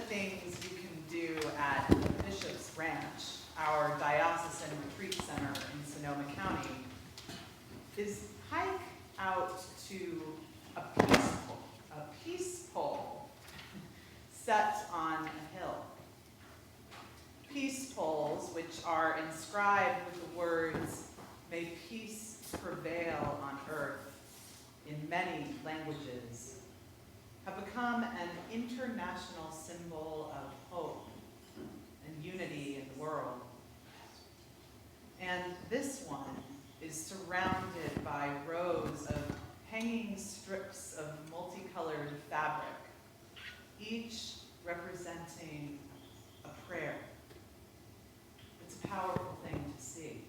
things you can do at the Bishop's Ranch, our diocesan retreat center in Sonoma County, is hike out to a peace pole set on a hill. Peace poles, which are inscribed with the words, "May peace prevail on earth," in many languages, have become an international symbol of hope and unity in the world. And this one is surrounded by rows of hanging strips of multicolored fabric, each representing a prayer. It's a powerful thing to see.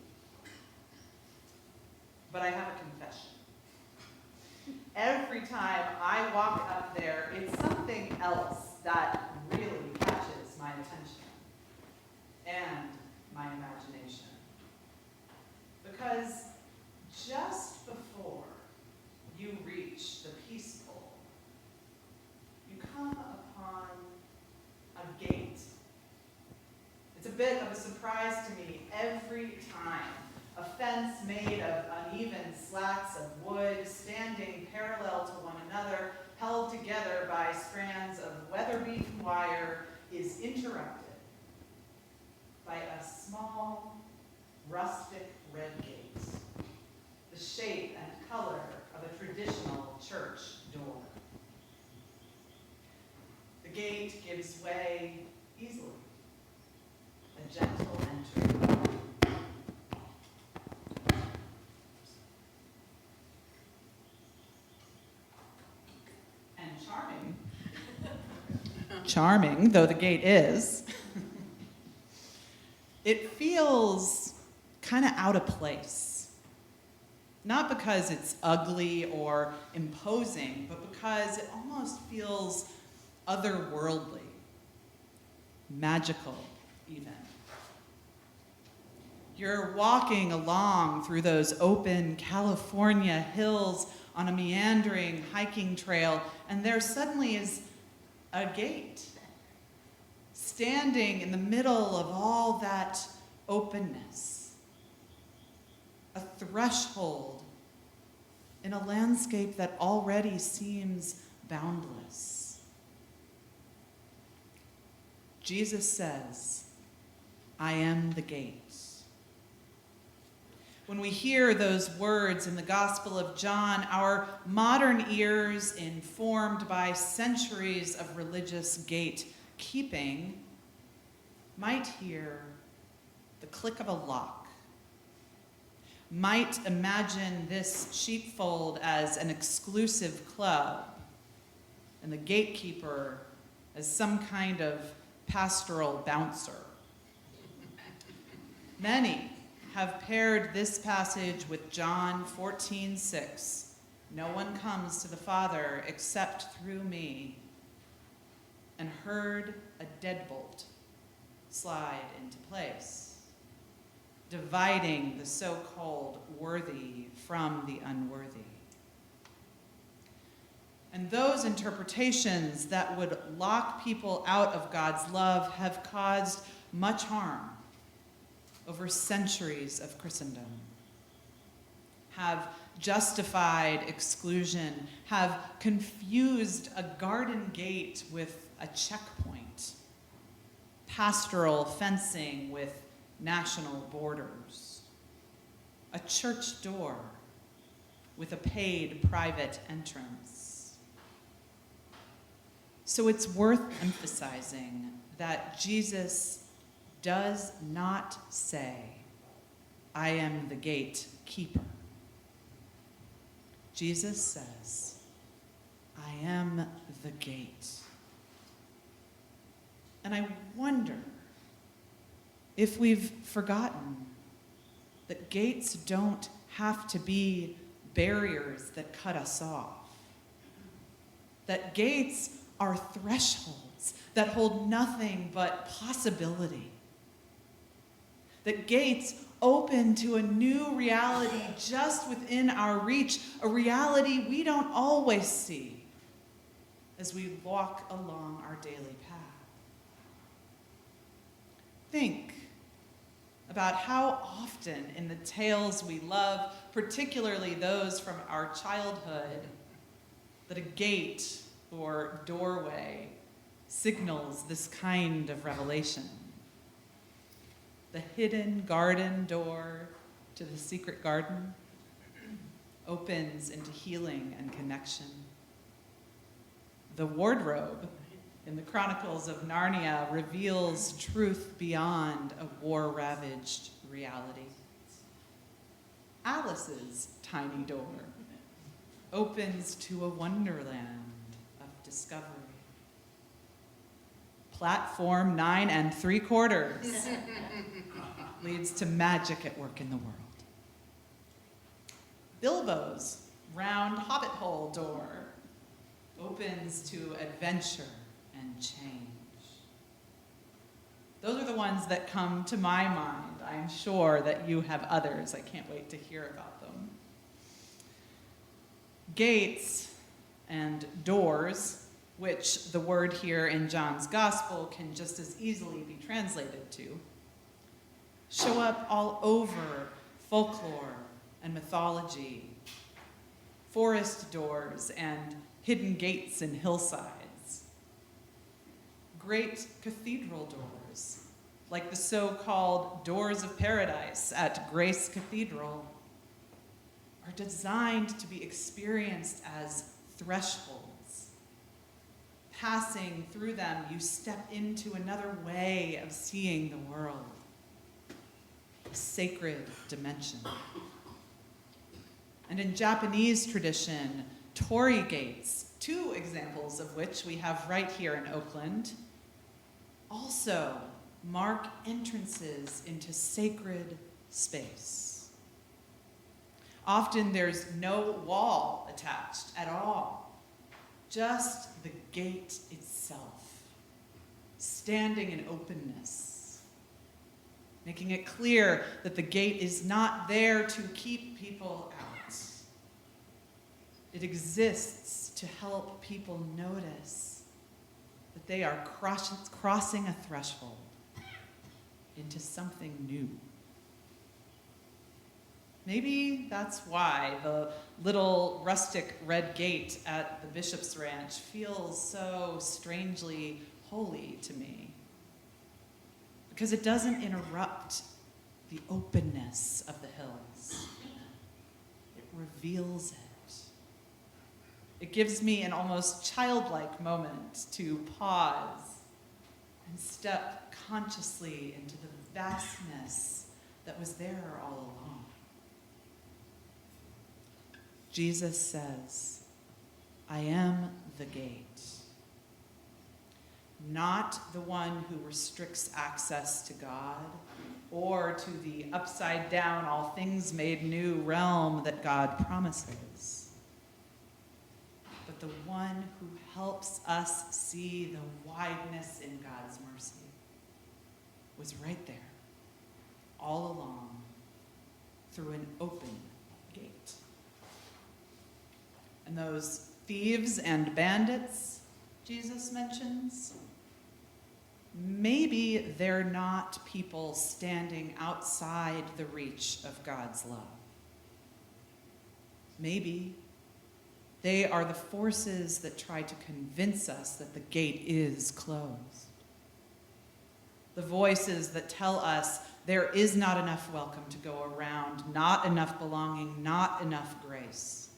But I have a confession. Every time I walk up there, it's something else that really catches my attention and my imagination. Because just before you reach the peace pole, you come upon a gate. It's a bit of a surprise to me every time. A fence made of uneven slats of wood, standing parallel to one another, held together by strands of weather-beaten wire, is interrupted by a small, rustic red gate, the shape and color of a traditional church door. The gate gives way easily, a gentle entry. Charming though the gate is, it feels kind of out of place. Not because it's ugly or imposing, but because it almost feels otherworldly, magical even. You're walking along through those open California hills on a meandering hiking trail, and there suddenly is a gate standing in the middle of all that openness, a threshold in a landscape that already seems boundless. Jesus says, "I am the gate." When we hear those words in the Gospel of John, our modern ears, informed by centuries of religious gate-keeping, might hear the click of a lock, might imagine this sheepfold as an exclusive club, and the gatekeeper as some kind of pastoral bouncer. Many have paired this passage with John 14:6. "No one comes to the Father except through me," and heard a deadbolt slide into place, dividing the so-called worthy from the unworthy. And those interpretations that would lock people out of God's love have caused much harm over centuries of Christendom, have justified exclusion, have confused a garden gate with a checkpoint, pastoral fencing with national borders, a church door with a paid private entrance. So it's worth emphasizing that Jesus does not say, "I am the gatekeeper." Jesus says, "I am the gate." And I wonder if we've forgotten that gates don't have to be barriers that cut us off. That gates are thresholds that hold nothing but possibility. That gates open to a new reality just within our reach, a reality we don't always see as we walk along our daily path. Think about how often in the tales we love, particularly those from our childhood, that a gate or doorway signals this kind of revelation. The hidden garden door to the secret garden opens into healing and connection. The wardrobe in the Chronicles of Narnia reveals truth beyond a war-ravaged reality. Alice's tiny door opens to a wonderland of discovery. Platform 9 3/4 leads to magic at work in the world. Bilbo's round hobbit hole door opens to adventure and change. Those are the ones that come to my mind. I'm sure that you have others. I can't wait to hear about them. Gates and doors, which the word here in John's Gospel can just as easily be translated to, show up all over folklore and mythology. Forest doors and hidden gates in hillsides. Great cathedral doors, like the so-called Doors of Paradise at Grace Cathedral, are designed to be experienced as thresholds. Passing through them, you step into another way of seeing the world, a sacred dimension. And in Japanese tradition, torii gates, 2 examples of which we have right here in Oakland, also mark entrances into sacred space. Often there's no wall attached at all, just the gate itself, standing in openness, making it clear that the gate is not there to keep people out. It exists to help people notice that they are crossing a threshold into something new. Maybe that's why the little rustic red gate at the Bishop's Ranch feels so strangely holy to me. Because it doesn't interrupt the openness of the hills. It reveals it. It gives me an almost childlike moment to pause and step consciously into the vastness that was there all along. Jesus says, I am the gate. Not the one who restricts access to God or to the upside down, all things made new realm that God promises, but the one who helps us see the wideness in God's mercy was right there, all along, through an open gate. And those thieves and bandits Jesus mentions, maybe they're not people standing outside the reach of God's love. Maybe they are the forces that try to convince us that the gate is closed. The voices that tell us there is not enough welcome to go around, not enough belonging, not enough grace.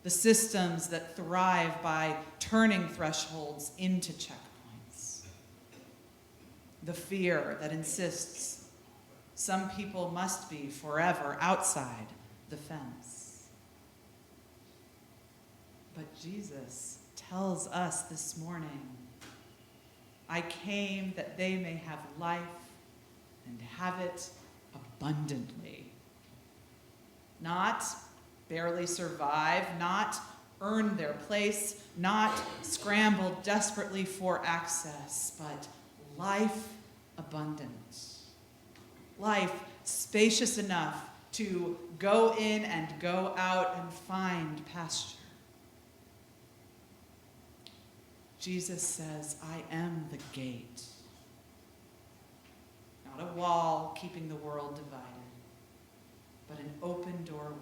The systems that thrive by turning thresholds into checkpoints. The fear that insists some people must be forever outside the fence. But Jesus tells us this morning, I came that they may have life and have it abundantly. Not barely survive, not earn their place, not scramble desperately for access, but life abundant. Life spacious enough to go in and go out and find pasture. Jesus says, I am the gate. not a wall keeping the world divided, but an open doorway,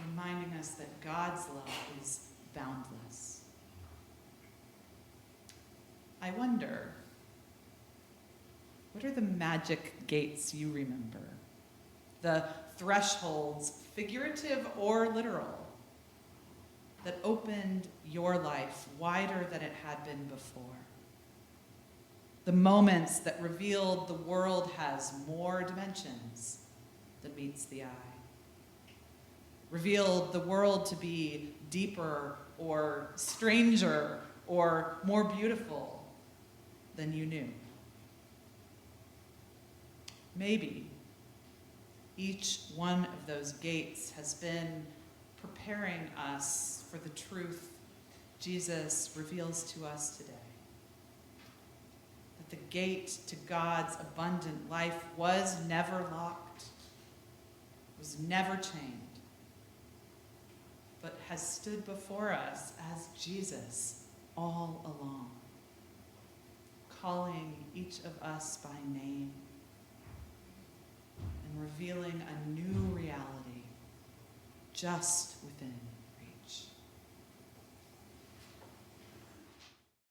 reminding us that God's love is boundless. I wonder, what are the magic gates you remember? The thresholds, figurative or literal, that opened your life wider than it had been before. The moments that revealed the world has more dimensions than meets the eye. Revealed the world to be deeper or stranger or more beautiful than you knew. Maybe each one of those gates has been preparing us for the truth Jesus reveals to us today. That the gate to God's abundant life was never locked, was never chained, but has stood before us as Jesus all along, calling each of us by name and revealing a new reality just within.